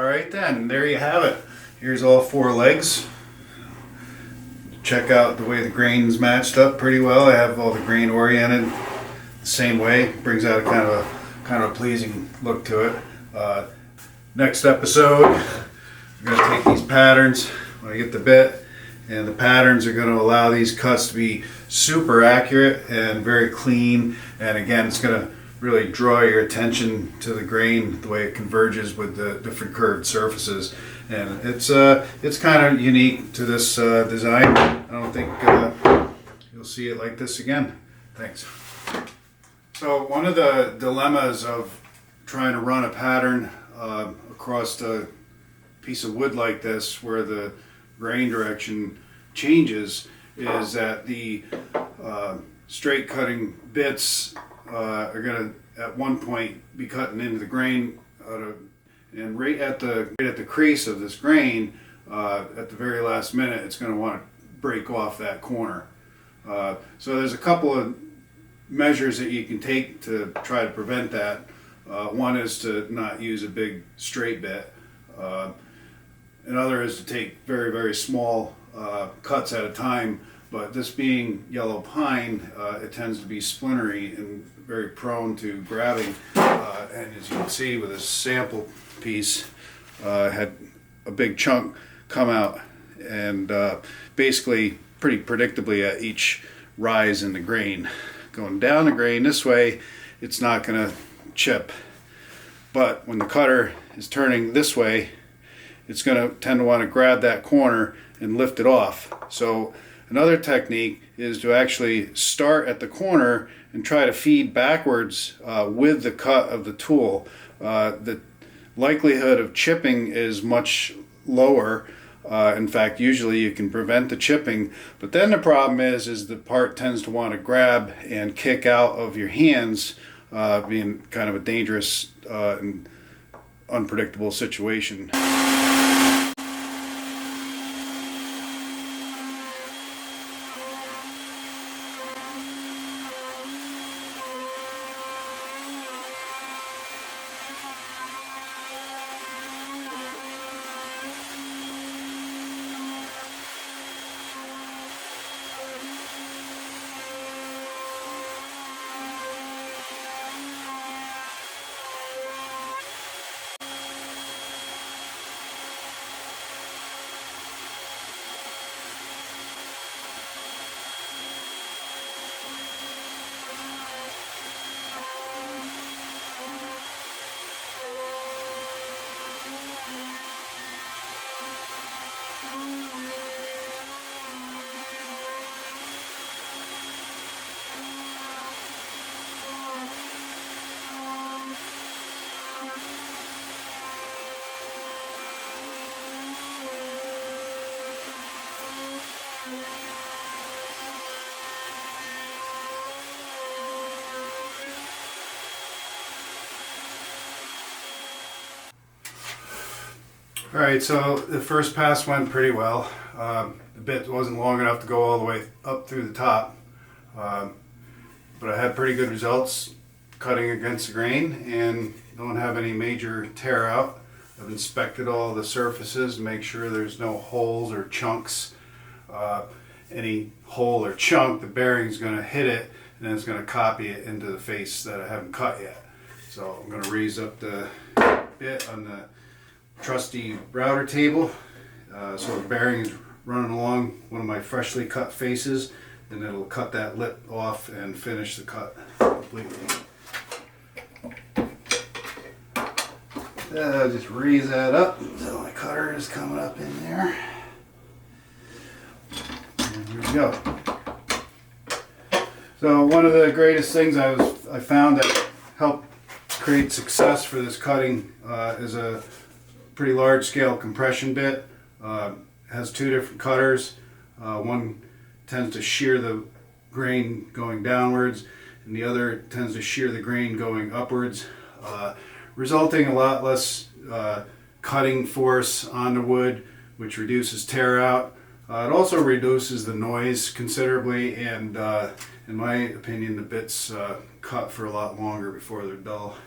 Alright then, there you have it. Here's all 4 legs. Check out the way the grain's matched up pretty well. I have all the grain oriented the same way. Brings out a kind of a pleasing look to it. Next episode, we're going to take these patterns when I get the bit, and the patterns are going to allow these cuts to be super accurate and very clean. And again, it's going to really draw your attention to the grain, the way it converges with the different curved surfaces. And it's kind of unique to this design. I don't think you'll see it like this again. Thanks. So one of the dilemmas of trying to run a pattern across a piece of wood like this, where the grain direction changes, is that the straight cutting bits are going to at one point be cutting into the grain and right at the crease of this grain, at the very last minute, it's going to want to break off that corner. So there's a couple of measures that you can take to try to prevent that. One is to not use a big straight bit. Another is to take very, very small cuts at a time. But this being yellow pine, it tends to be splintery and very prone to grabbing. And as you can see with this sample piece, had a big chunk come out, and basically pretty predictably at each rise in the grain. Going down the grain this way, it's not going to chip. But when the cutter is turning this way, it's going to tend to want to grab that corner and lift it off. So another technique is to actually start at the corner and try to feed backwards with the cut of the tool. The likelihood of chipping is much lower. In fact, usually you can prevent the chipping, but then the problem is the part tends to want to grab and kick out of your hands, being kind of a dangerous and unpredictable situation. Alright, so the first pass went pretty well. The bit wasn't long enough to go all the way up through the top, but I had pretty good results cutting against the grain and don't have any major tear out. I've inspected all the surfaces to make sure there's no holes or chunks. Any hole or chunk, the bearing's going to hit it and then it's going to copy it into the face that I haven't cut yet. So I'm going to raise up the bit on the trusty router table, so the bearing is running along one of my freshly cut faces, and it'll cut that lip off and finish the cut completely. I'll just raise that up so my cutter is coming up in there. And here we go. So one of the greatest things I found that helped create success for this cutting is a pretty large scale compression bit. Has 2 different cutters. One tends to shear the grain going downwards, and the other tends to shear the grain going upwards, resulting a lot less cutting force on the wood, which reduces tear out. It also reduces the noise considerably, and in my opinion, the bits cut for a lot longer before they're dull.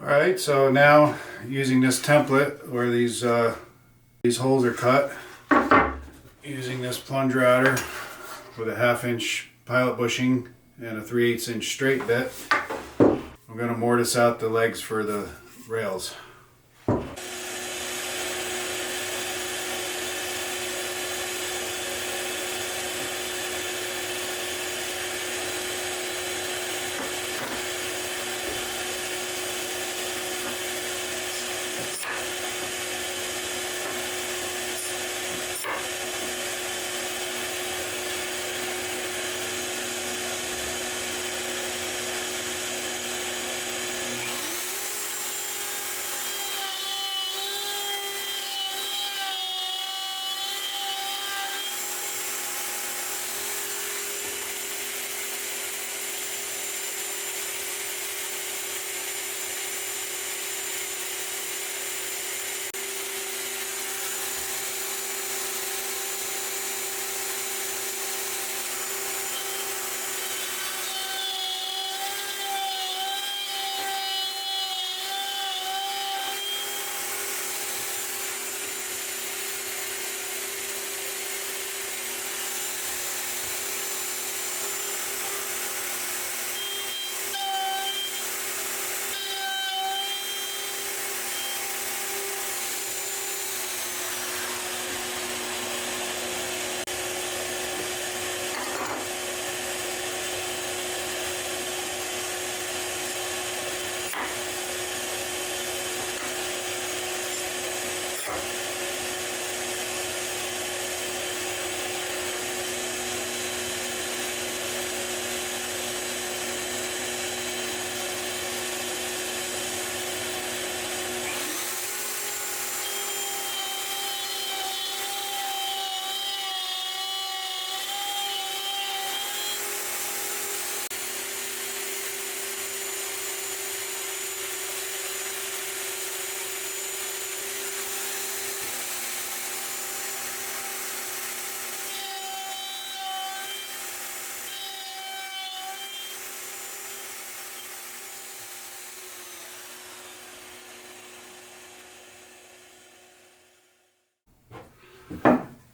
Alright, so now using this template where these holes are cut, using this plunge router with a 1/2 inch pilot bushing and a 3/8 inch straight bit, I'm going to mortise out the legs for the rails.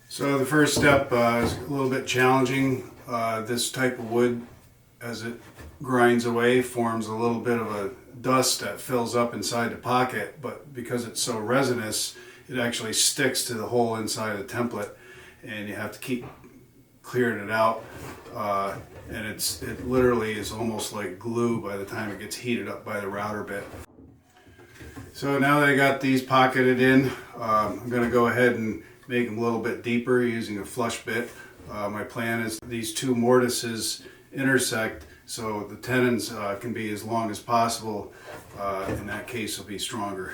So the first step is a little bit challenging. This type of wood, as it grinds away, forms a little bit of a dust that fills up inside the pocket, but because it's so resinous, it actually sticks to the hole inside of the template, and you have to keep clearing it out. And it literally is almost like glue by the time it gets heated up by the router bit. So now that I got these pocketed in, I'm going to go ahead and make them a little bit deeper using a flush bit. My plan is these two mortises intersect so the tenons can be as long as possible. In that case, will be stronger.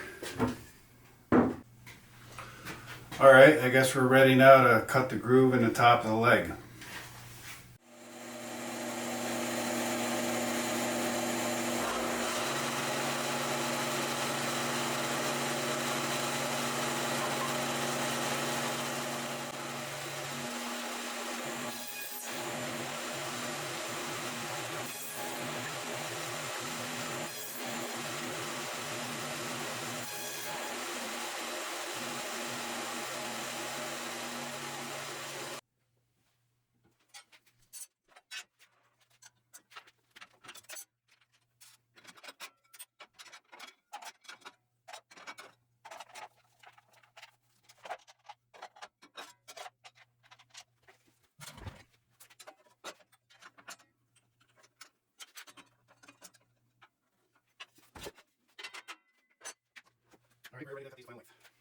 Alright, I guess we're ready now to cut the groove in the top of the leg. Alright, we're ready to cut these final length.